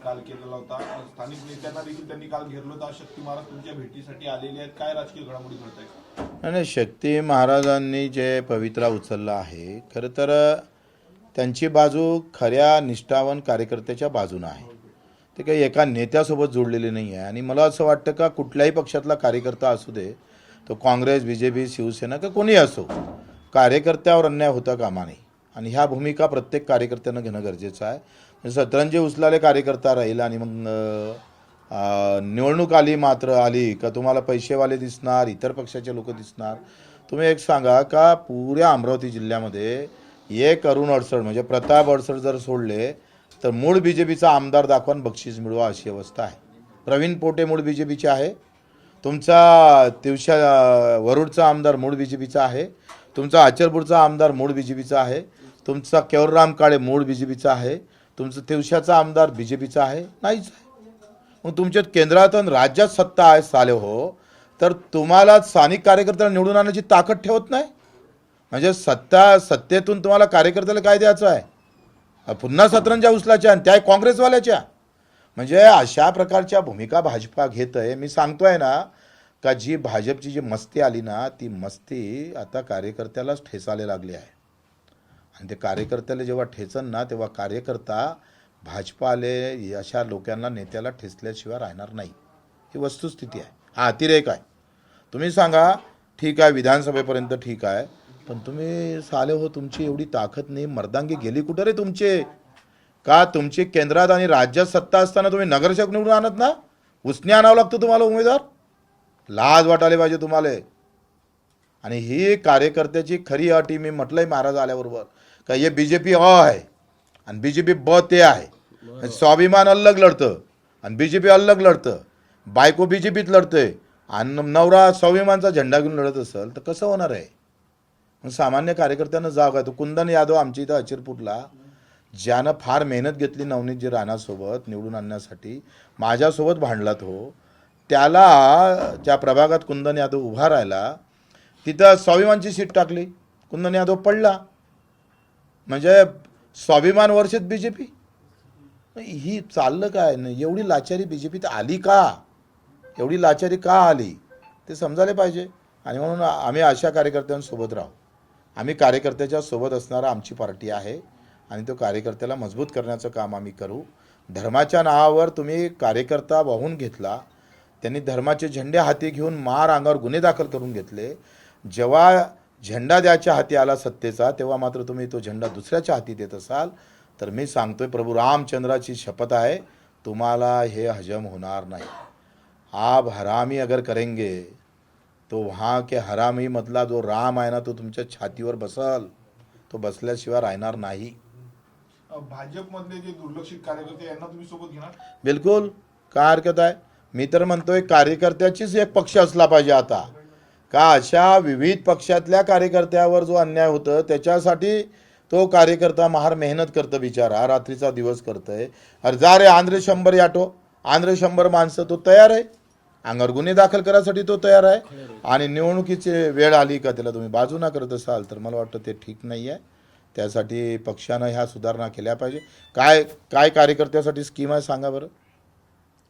काल केलेला होता. स्थानिक नेत्यांना देखील त्यांनी काल घेरलं होतं. शक्ती महाराज तुमच्या भेटीसाठी आलेले आहेत. काय राजकीय घडामोडी घडत आहेत? आणि शक्ती महाराजांनी जे पवित्रा उचलला आहे, खरं तर त्यांची बाजू खऱ्या निष्ठावान कार्यकर्त्याच्या बाजूनं आहे. ते काही एका नेत्यासोबत जोडलेले नाही आहे. आणि मला असं वाटतं का कुठल्याही पक्षातला कार्यकर्ता असू दे, तो काँग्रेस, BJP, शिवसेना का कोणी असो, कार्यकर्त्यावर अन्याय होता कामा नये. आणि ह्या भूमिका प्रत्येक कार्यकर्त्यानं घेणं गरजेचं आहे. सतरंजी उचलाले कार्यकर्ता राहील आणि मग निवडणूक आली का तुम्हाला पैसेवाले दिसणार, इतर पक्षाचे लोक दिसणार. तुम्ही एक सांगा का पुऱ्या अमरावती जिल्ह्यामध्ये एक अरुण अडसड म्हणजे प्रताप अडसड जर सोडले तर मूळ BJPचा आमदार दाखवून बक्षीस मिळवा अशी अवस्था आहे. प्रवीण पोटे मूळ BJPचे आहे. तुमचा तिवशा वरुडचा आमदार मूळ BJPचा आहे. तुमचा अचलपूरचा आमदार मूळ BJPचा आहे. तुमचा केवरराम काळे मूळ BJPचा आहे. तुमचं तिवशाचा आमदार BJPचा आहे नाहीच आहे. मग तुमच्या केंद्रात आणि राज्यात सत्ता आहे साले हो, तर तुम्हाला स्थानिक कार्यकर्त्याला निवडून आणण्याची ताकद ठेवत नाही. म्हणजे सत्तेतून तुम्हाला कार्यकर्त्याला काय द्यायचं आहे? पुन्हा सतरंजा उचलाच्या आणि त्या काँग्रेसवाल्याच्या. म्हणजे अशा प्रकारच्या भूमिका भाजपा घेत आहे. मी सांगतोय ना का जी भाजपची जी मस्ती आली ना, ती मस्ती आता कार्यकर्त्यालाच ठेचायला लागली आहे. आणि ते कार्यकर्त्याला जेव्हा ठेचन ना, तेव्हा कार्यकर्ता भाजपाले अशा लोकांना नेत्याला ठेचल्याशिवाय राहणार नाही. ही वस्तुस्थिती आहे. हा अतिरेक आहे. तुम्ही सांगा ठीक आहे, विधानसभेपर्यंत ठीक आहे, पण तुम्ही साले हो तुमची एवढी ताकद नाही, मर्दांगी गेली कुठं रे तुमचे? का तुमची केंद्रात आणि राज्यात सत्ता असताना तुम्ही नगरसेवक निवडून आणत ना? उसने आणावं लागतं तुम्हाला उमेदवार. लाज वाटायला पाहिजे तुम्हाला. आणि ही कार्यकर्त्याची खरी अटी मी म्हटलंय महाराज आल्याबरोबर का हे BJP आहे आणि BJP ते आहे. स्वाभिमान अलग लढतं आणि BJP अलग लढतं. बायको BJPत लढतंय आणि नवरा स्वाभिमानचा झेंडा घेऊन लढत असेल तर कसं होणार आहे? मग सामान्य कार्यकर्त्यांना जाग आहे. तो कुंदन यादव आमच्या इथं अचिरपूरला, ज्यानं फार मेहनत घेतली नवनीतजी राणासोबत निवडून आणण्यासाठी, माझ्यासोबत भांडला तो, त्याला त्या प्रभागात कुंदन यादव उभा राहिला, तिथं स्वाभिमानची सीट टाकली, कुंदन यादव पडला. म्हणजे स्वाभिमान वर्षात BJP. ही चाललं काय नाही? एवढी लाचारी BJPत आली का? एवढी लाचारी का आली ते समजायला पाहिजे. आणि म्हणून आम्ही अशा कार्यकर्त्यांसोबत राहू. आम्ही कार्यकर्त्याच्या सोबत असणारा आमची पार्टी आहे आणि तो कार्यकर्त्याला मजबूत करण्याचं काम आम्ही करू. धर्माच्या नावावर तुम्ही कार्यकर्ता वाहून घेतला, त्यांनी धर्माचे झेंडे हाती घेऊन मार अंगावर गुन्हे दाखल करून घेतले. जेव्हा झेंडा द्यायच्या हाती आला सत्तेचा, तेव्हा मात्र तुम्ही तो झेंडा दुसऱ्याच्या हाती देत असाल तर मी सांगतोय प्रभू रामचंद्राची शपथ आहे, तुम्हाला हे हजम होणार नाही. आप हरामी अगर करेंगे तो वहाँ के हरामी मधला जो राम आहे ना, तो तुमच्या छातीवर बसल. तो बसल्याशिवाय राहणार नाही. भाजपमधले जे दुर्लक्षित कार्यकर्ते यांना तुम्ही सोबत घेणार? बिलकुल, काय हरकत आहे? मी तर म्हणतोय कार्यकर्त्याचीच एक पक्ष असला पाहिजे आता. का अशा विविध पक्षातल्या कार्यकर्त्यावर जो अन्याय होतं त्याच्यासाठी तो कार्यकर्ता महार मेहनत करतं बिचारा, रात्रीचा दिवस करतोय. अरे जा रे आंध्र 100 याटो, आंध्र 100 माणसं, तो तयार आहे. अंगावर गुन्हे दाखल करायसाठी तो तयार आहे. आणि निवडणुकीची वेळ आली का त्याला तुम्ही बाजूना करत असाल तर मला वाटतं ते ठीक नाही आहे. त्यासाठी पक्षानं ह्या सुधारणा केल्या पाहिजे. काय कार्यकर्त्यासाठी स्कीम आहे सांगा बरं?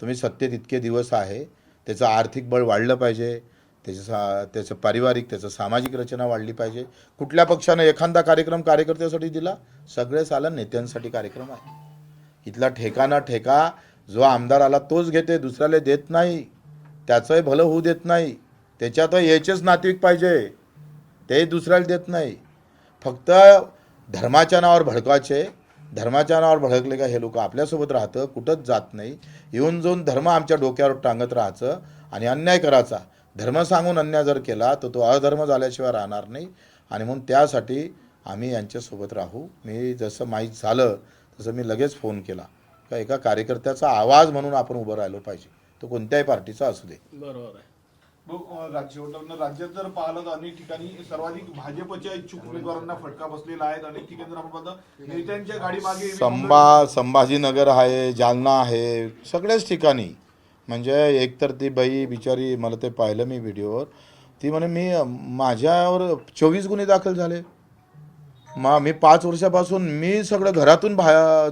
तुम्ही सत्तेत इतके दिवस आहे, त्याचं आर्थिक बळ वाढलं पाहिजे, त्याचं पारिवारिक, त्याचं सामाजिक रचना वाढली पाहिजे. कुठल्या पक्षानं एखादा कार्यक्रम कार्यकर्त्यासाठी दिला? सगळे साला नेत्यांसाठी कार्यक्रम आहे. इथला ठेका जो आमदार आला तोच घेते, दुसऱ्याला देत नाही. त्याचंही भलं होऊ देत नाही. त्याच्यात याचेच नातेवाईक पाहिजे, ते दुसऱ्याला देत नाही. फक्त धर्माच्या नावावर भडकायचे. धर्माच्या नावावर भडकले का हे लोक आपल्यासोबत राहतं, कुठंच जात नाही. येऊन जाऊन धर्म आमच्या डोक्यावर टांगत राहायचं आणि अन्याय करायचा. धर्म सांगून अन्याय जर केला तर तो अधर्म झाल्याशिवाय राहणार नाही. आणि म्हणून त्यासाठी आम्ही यांच्यासोबत राहू. मी जसं माहीत झालं तसं मी लगेच फोन केला का एका कार्यकर्त्याचा आवाज म्हणून आपण उभं राहिलो पाहिजे, तो कोणत्याही पार्टीचा असू दे. बरोबर आहे. राज्यात जर पाहिलं तर अनेक ठिकाणी सर्वाधिक भाजपच्या इच्छुक उमेदवारांना फटका बसलेला आहे. अनेक ठिकाणी जर आपण पाहतो नेत्यांच्या गाडीमागे संभाजीनगर आहे, जालना आहे, सगळ्याच ठिकाणी. म्हणजे एकतर ती बाई बिचारी, मला ते पाहिलं मी व्हिडिओवर, ती म्हणे माझ्यावर 24 गुन्हे दाखल झाले. मी 5 वर्षापासून मी सगळं घरातून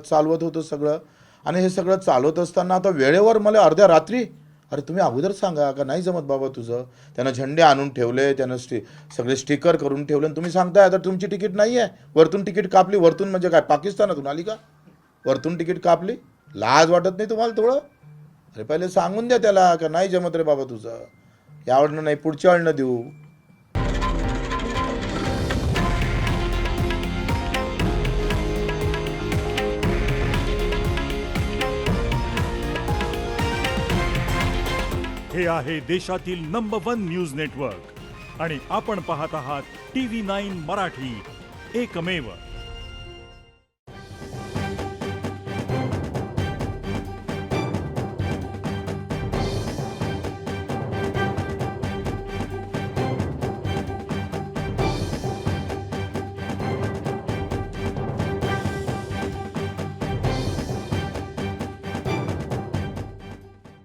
चालवत होतो सगळं, आणि हे सगळं चालवत असताना आता वेळेवर मला अर्ध्या रात्री, अरे तुम्ही अगोदर सांगा का नाही जमत बाबा तुझं. त्यानं झेंडे आणून ठेवले, त्यानं सगळे स्टिकर करून ठेवले आणि तुम्ही सांगताय आता तुमची तिकीट नाही आहे. वरतून तिकीट कापली. वरतून म्हणजे काय पाकिस्तानातून आली का? वरतून तिकीट कापली. लाज वाटत नाही तुम्हाला थोडं? अरे पहिले सांगून द्या त्याला का नाही जमत रे बाबा तुझं, यावडनं नाही पुढच्या वेळनं देऊ. हे आहे देशातील नंबर 1 न्यूज नेटवर्क आणि आपण पाहत आहात TV9 मराठी, एकमेव.